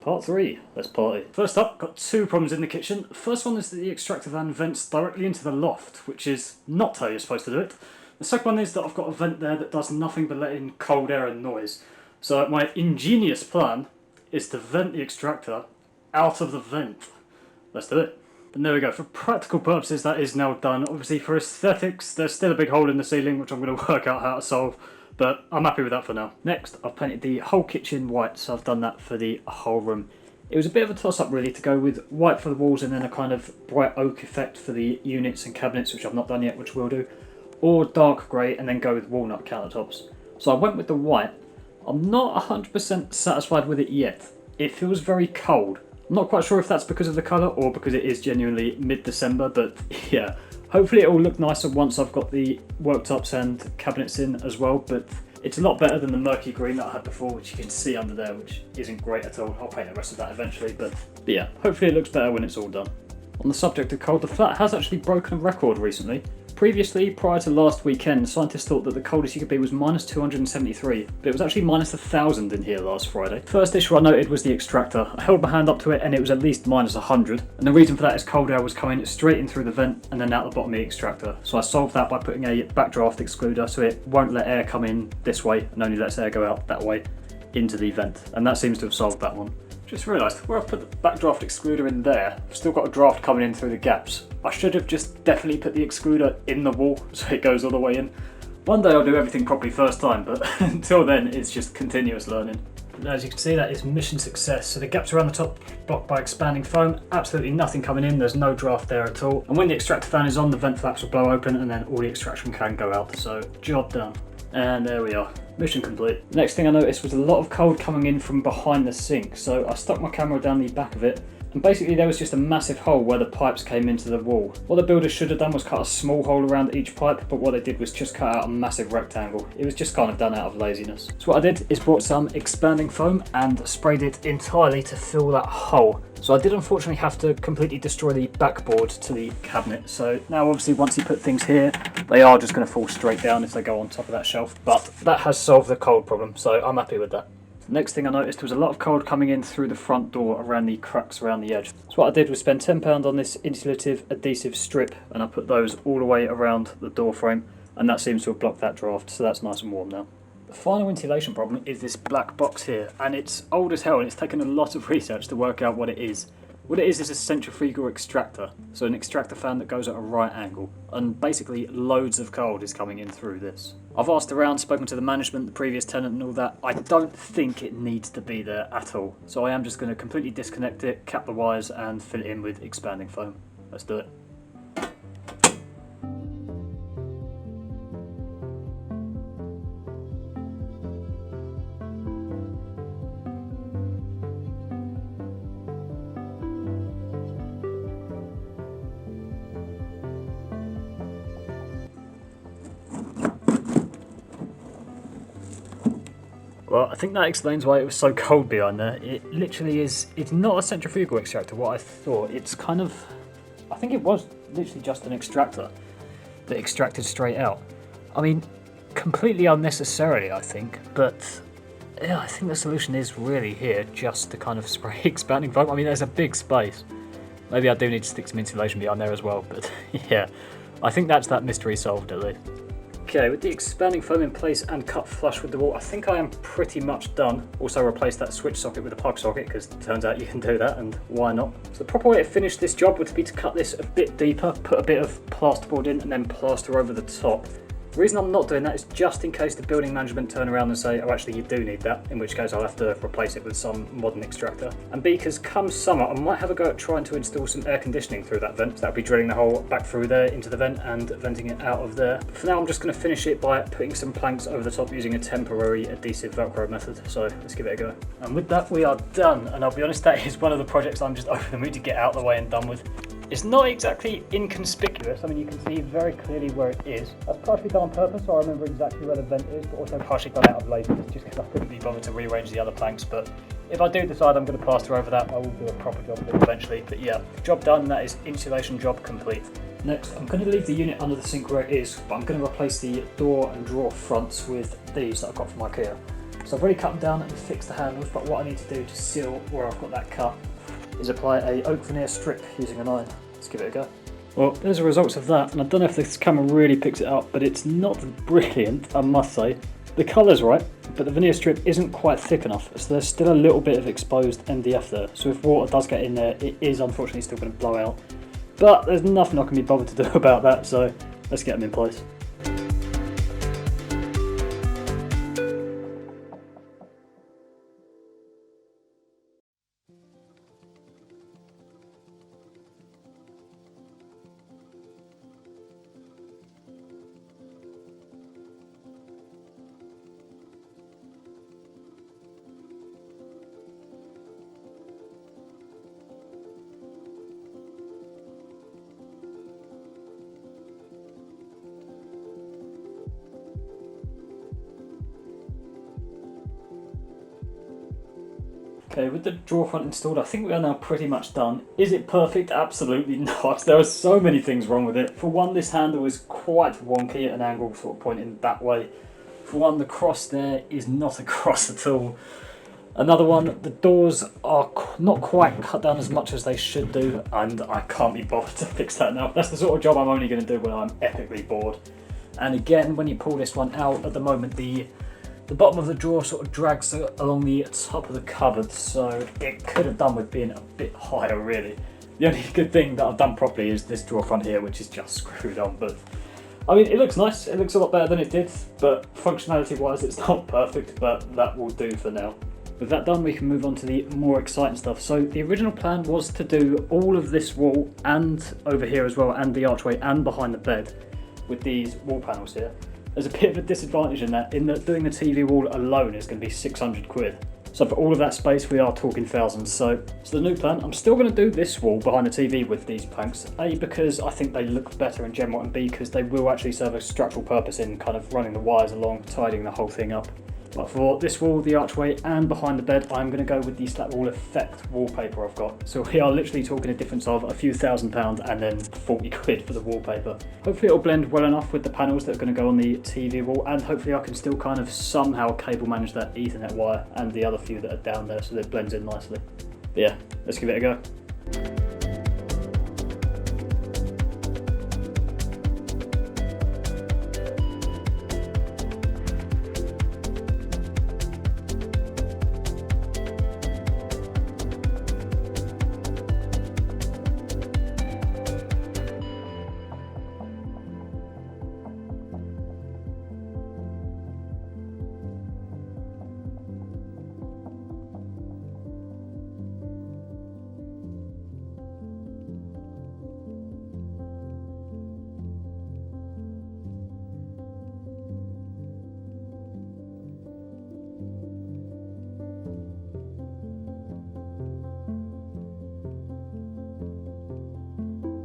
Part 3, let's party. First up, got two problems in the kitchen. The first one is that the extractor fan vents directly into the loft, which is not how you're supposed to do it. The second one is that I've got a vent there that does nothing but let in cold air and noise. So my ingenious plan is to vent the extractor out of the vent. Let's do it. And there we go, for practical purposes that is now done. Obviously for aesthetics, there's still a big hole in the ceiling which I'm going to work out how to solve. But I'm happy with that for now. Next, I've painted the whole kitchen white, so I've done that for the whole room. It was a bit of a toss-up really to go with white for the walls and then a kind of bright oak effect for the units and cabinets, which I've not done yet, which we'll do, or dark grey and then go with walnut countertops. So I went with the white. I'm not 100% satisfied with it yet. It feels very cold. I'm not quite sure if that's because of the colour or because it is genuinely mid-December, but yeah. Hopefully it will look nicer once I've got the worktops and cabinets in as well, but it's a lot better than the murky green that I had before, which you can see under there, which isn't great at all. I'll paint the rest of that eventually, but yeah, hopefully it looks better when it's all done. On the subject of cold, the flat has actually broken a record recently. Previously, prior to last weekend, scientists thought that the coldest you could be was minus 273, but it was actually minus 1,000 in here last Friday. First issue I noted was the extractor. I held my hand up to it and it was at least minus 100, and the reason for that is cold air was coming straight in through the vent and then out the bottom of the extractor. So I solved that by putting a backdraft excluder so it won't let air come in this way and only lets air go out that way into the vent, and that seems to have solved that one. Just realised, where I've put the backdraft excluder in there, I've still got a draft coming in through the gaps. I should have just definitely put the excluder in the wall so it goes all the way in. One day I'll do everything properly first time, but until then it's just continuous learning. And as you can see, that is mission success. So the gaps around the top blocked by expanding foam, absolutely nothing coming in, there's no draft there at all. And when the extractor fan is on, the vent flaps will blow open and then all the extraction can go out. So job done. And there we are. Mission complete. Next thing I noticed was a lot of cold coming in from behind the sink, so I stuck my camera down the back of it, and basically there was just a massive hole where the pipes came into the wall. What the builders should have done was cut a small hole around each pipe, but what they did was just cut out a massive rectangle. It was just kind of done out of laziness. So what I did is brought some expanding foam and sprayed it entirely to fill that hole. So I did unfortunately have to completely destroy the backboard to the cabinet. So now obviously once you put things here, they are just going to fall straight down if they go on top of that shelf. But that has solved the cold problem, so I'm happy with that. Next thing I noticed was a lot of cold coming in through the front door around the cracks around the edge. So what I did was spend £10 on this insulative adhesive strip, and I put those all the way around the door frame, and that seems to have blocked that draft, so that's nice and warm now. The final insulation problem is this black box here, and it's old as hell and it's taken a lot of research to work out what it is. What it is a centrifugal extractor, so an extractor fan that goes at a right angle, and basically loads of cold is coming in through this. I've asked around, spoken to the management, the previous tenant and all that. I don't think it needs to be there at all, so I am just going to completely disconnect it, cap the wires and fill it in with expanding foam. Let's do it. Well, I think that explains why it was so cold behind there. It literally is, it's not a centrifugal extractor, what I thought. It's kind of, I think it was literally just an extractor that extracted straight out. I mean, completely unnecessarily, I think, but yeah, I think the solution is really here just to kind of spray expanding foam. I mean, there's a big space. Maybe I do need to stick some insulation behind there as well, but yeah, I think that's that mystery solved at least. Okay, with the expanding foam in place and cut flush with the wall, I think I am pretty much done. Also replaced that switch socket with a plug socket, because it turns out you can do that, and why not? So the proper way to finish this job would be to cut this a bit deeper, put a bit of plasterboard in, and then plaster over the top. The reason I'm not doing that is just in case the building management turn around and say, oh actually you do need that, in which case I'll have to replace it with some modern extractor. And B, because come summer I might have a go at trying to install some air conditioning through that vent. So that'll be drilling the hole back through there into the vent and venting it out of there. But for now I'm just going to finish it by putting some planks over the top using a temporary adhesive Velcro method. So let's give it a go. And with that we are done, and I'll be honest, that is one of the projects I'm just over the moon to get out of the way and done with. It's not exactly inconspicuous. I mean, you can see very clearly where it is. That's partially done on purpose, so I remember exactly where the vent is, but also partially done out of laziness, just because I couldn't be bothered to rearrange the other planks. But if I do decide I'm going to plaster over that, I will do a proper job of it eventually. But yeah, job done. That is insulation job complete. Next, I'm going to leave the unit under the sink where it is, but I'm going to replace the door and drawer fronts with these that I've got from IKEA. So I've already cut them down and fixed the handles, but what I need to do to seal where I've got that cut is apply a oak veneer strip using an iron. Let's give it a go. Well, there's the results of that, and I don't know if this camera really picks it up, but it's not brilliant, I must say. The colour's right, but the veneer strip isn't quite thick enough, so there's still a little bit of exposed MDF there. So if water does get in there, it is unfortunately still going to blow out. But there's nothing I can be bothered to do about that, so let's get them in place. Okay, with the drawer front installed, I think we are now pretty much done. Is it perfect? Absolutely not. There are so many things wrong with it. For one, this handle is quite wonky at an angle, sort of pointing that way. For one, the cross there is not a cross at all. Another one, the doors are not quite cut down as much as they should do, and I can't be bothered to fix that now. That's the sort of job I'm only going to do when I'm epically bored. And again, when you pull this one out, at the moment the bottom of the drawer sort of drags along the top of the cupboard, so it could have done with being a bit higher really. The only good thing that I've done properly is this drawer front here, which is just screwed on, but I mean, it looks nice, it looks a lot better than it did, but functionality wise it's not perfect, but that will do for now. With that done, we can move on to the more exciting stuff. So the original plan was to do all of this wall and over here as well, and the archway and behind the bed with these wall panels here. There's a bit of a disadvantage in that doing the TV wall alone is going to be 600 quid. So for all of that space, we are talking thousands. So the new plan, I'm still going to do this wall behind the TV with these planks. A, because I think they look better in general, and B, because they will actually serve a structural purpose in kind of running the wires along, tidying the whole thing up. But for this wall, the archway and behind the bed, I'm going to go with the Slat Wall Effect wallpaper I've got. So we are literally talking a difference of a few £1,000 and then 40 quid for the wallpaper. Hopefully it'll blend well enough with the panels that are going to go on the TV wall, and hopefully I can still kind of somehow cable manage that Ethernet wire and the other few that are down there so that it blends in nicely. But yeah, let's give it a go.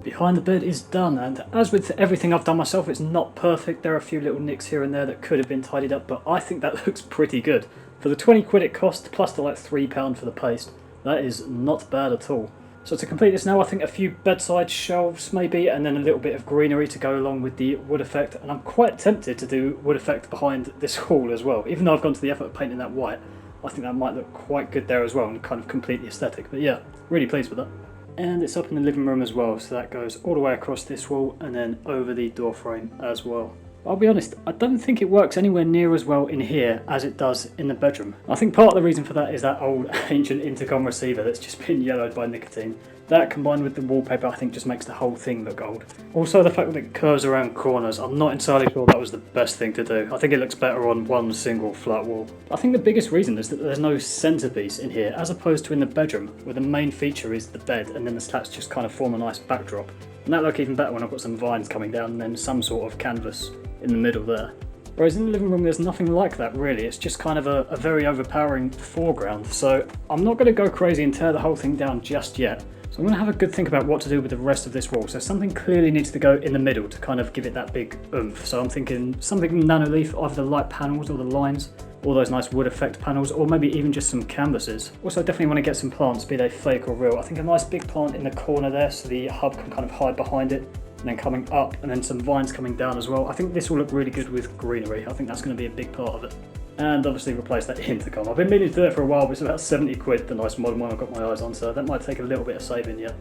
Behind the bed is done, and as with everything I've done myself, it's not perfect. There are a few little nicks here and there that could have been tidied up, but I think that looks pretty good. For the 20 quid it cost, plus the like £3 for the paste, that is not bad at all. So to complete this now, I think a few bedside shelves maybe, and then a little bit of greenery to go along with the wood effect, and I'm quite tempted to do wood effect behind this wall as well. Even though I've gone to the effort of painting that white, I think that might look quite good there as well, and kind of complete the aesthetic. But yeah, really pleased with that. And it's up in the living room as well, so that goes all the way across this wall and then over the door frame as well. I'll be honest, I don't think it works anywhere near as well in here as it does in the bedroom. I think part of the reason for that is that old ancient intercom receiver that's just been yellowed by nicotine. That combined with the wallpaper I think just makes the whole thing look old. Also the fact that it curves around corners, I'm not entirely sure that was the best thing to do. I think it looks better on one single flat wall. I think the biggest reason is that there's no centrepiece in here, as opposed to in the bedroom, where the main feature is the bed and then the slats just kind of form a nice backdrop. And that look even better when I've got some vines coming down and then some sort of canvas in the middle there. Whereas in the living room there's nothing like that really, it's just kind of a very overpowering foreground, so I'm not going to go crazy and tear the whole thing down just yet. So I'm going to have a good think about what to do with the rest of this wall. So something clearly needs to go in the middle to kind of give it that big oomph. So I'm thinking something nanoleaf, either the light panels or the lines, all those nice wood effect panels, or maybe even just some canvases. Also, I definitely want to get some plants, be they fake or real. I think a nice big plant in the corner there so the hub can kind of hide behind it, and then coming up, and then some vines coming down as well. I think this will look really good with greenery. I think that's going to be a big part of it. and obviously replace that intercom. I've been meaning to do it for a while, but it's about 70 quid, the nice modern one I've got my eyes on, so that might take a little bit of saving yet.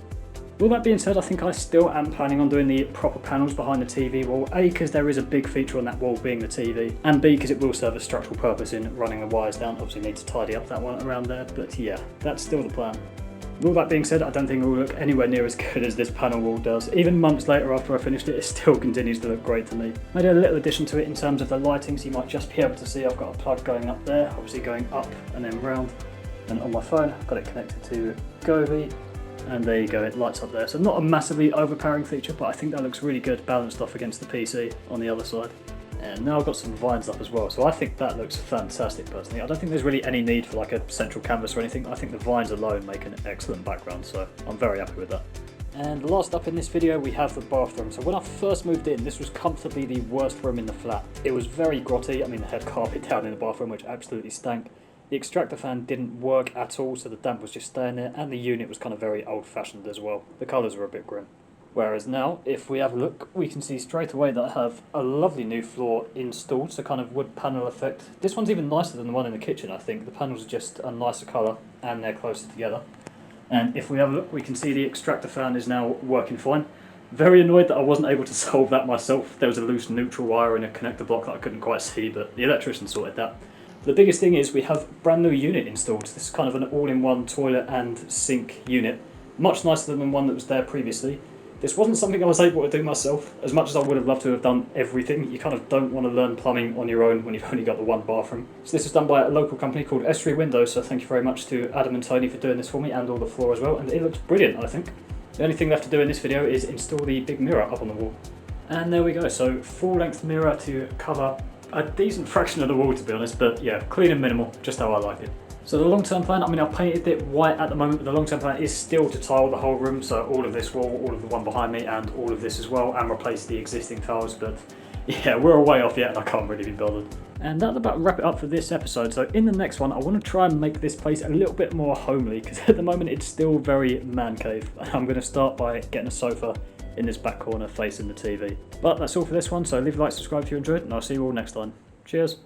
With that being said, I think I still am planning on doing the proper panels behind the TV wall. A, because there is a big feature on that wall being the TV, and B, because it will serve a structural purpose in running the wires down. Obviously need to tidy up that one around there, but yeah, that's still the plan. With that being said, I don't think it will look anywhere near as good as this panel wall does. Even months later after I finished it, it still continues to look great to me. Made a little addition to it in terms of the lighting, so you might just be able to see I've got a plug going up there, obviously going up and then round. And on my phone, I've got it connected to Govi. And there you go, it lights up there. So not a massively overpowering feature, but I think that looks really good balanced off against the PC on the other side. And now I've got some vines up as well, so I think that looks fantastic personally. I don't think there's really any need for like a central canvas or anything. I think the vines alone make an excellent background, so I'm very happy with that. And last up in this video we have the bathroom. So when I first moved in, this was comfortably the worst room in the flat. It was very grotty. I mean, they had carpet down in the bathroom which absolutely stank. The extractor fan didn't work at all, so the damp was just staying there, and the unit was kind of very old-fashioned as well. The colours were a bit grim. Whereas now, if we have a look, we can see straight away that I have a lovely new floor installed, so kind of wood panel effect. This one's even nicer than the one in the kitchen, I think. The panels are just a nicer colour, and they're closer together. And if we have a look, we can see the extractor fan is now working fine. Very annoyed that I wasn't able to solve that myself. There was a loose neutral wire in a connector block that I couldn't quite see, but the electrician sorted that. The biggest thing is we have a brand new unit installed. This is kind of an all-in-one toilet and sink unit. Much nicer than the one that was there previously. This wasn't something I was able to do myself. As much as I would have loved to have done everything, you kind of don't want to learn plumbing on your own when you've only got the one bathroom. So this was done by a local company called S3 Windows, so thank you very much to Adam and Tony for doing this for me, and all the floor as well, and it looks brilliant, I think. The only thing left to do in this video is install the big mirror up on the wall. And there we go, so full-length mirror to cover a decent fraction of the wall, to be honest, but yeah, clean and minimal, just how I like it. So the long-term plan, I mean, I've painted it white at the moment, but the long-term plan is still to tile the whole room, so all of this wall, all of the one behind me, and all of this as well, and replace the existing tiles, but yeah, we're a way off yet, and I can't really be bothered. And that'll about wrap it up for this episode. So in the next one, I want to try and make this place a little bit more homely, because at the moment it's still very man cave. I'm going to start by getting a sofa in this back corner facing the TV. But that's all for this one, so leave a like, subscribe if you enjoyed, and I'll see you all next time. Cheers.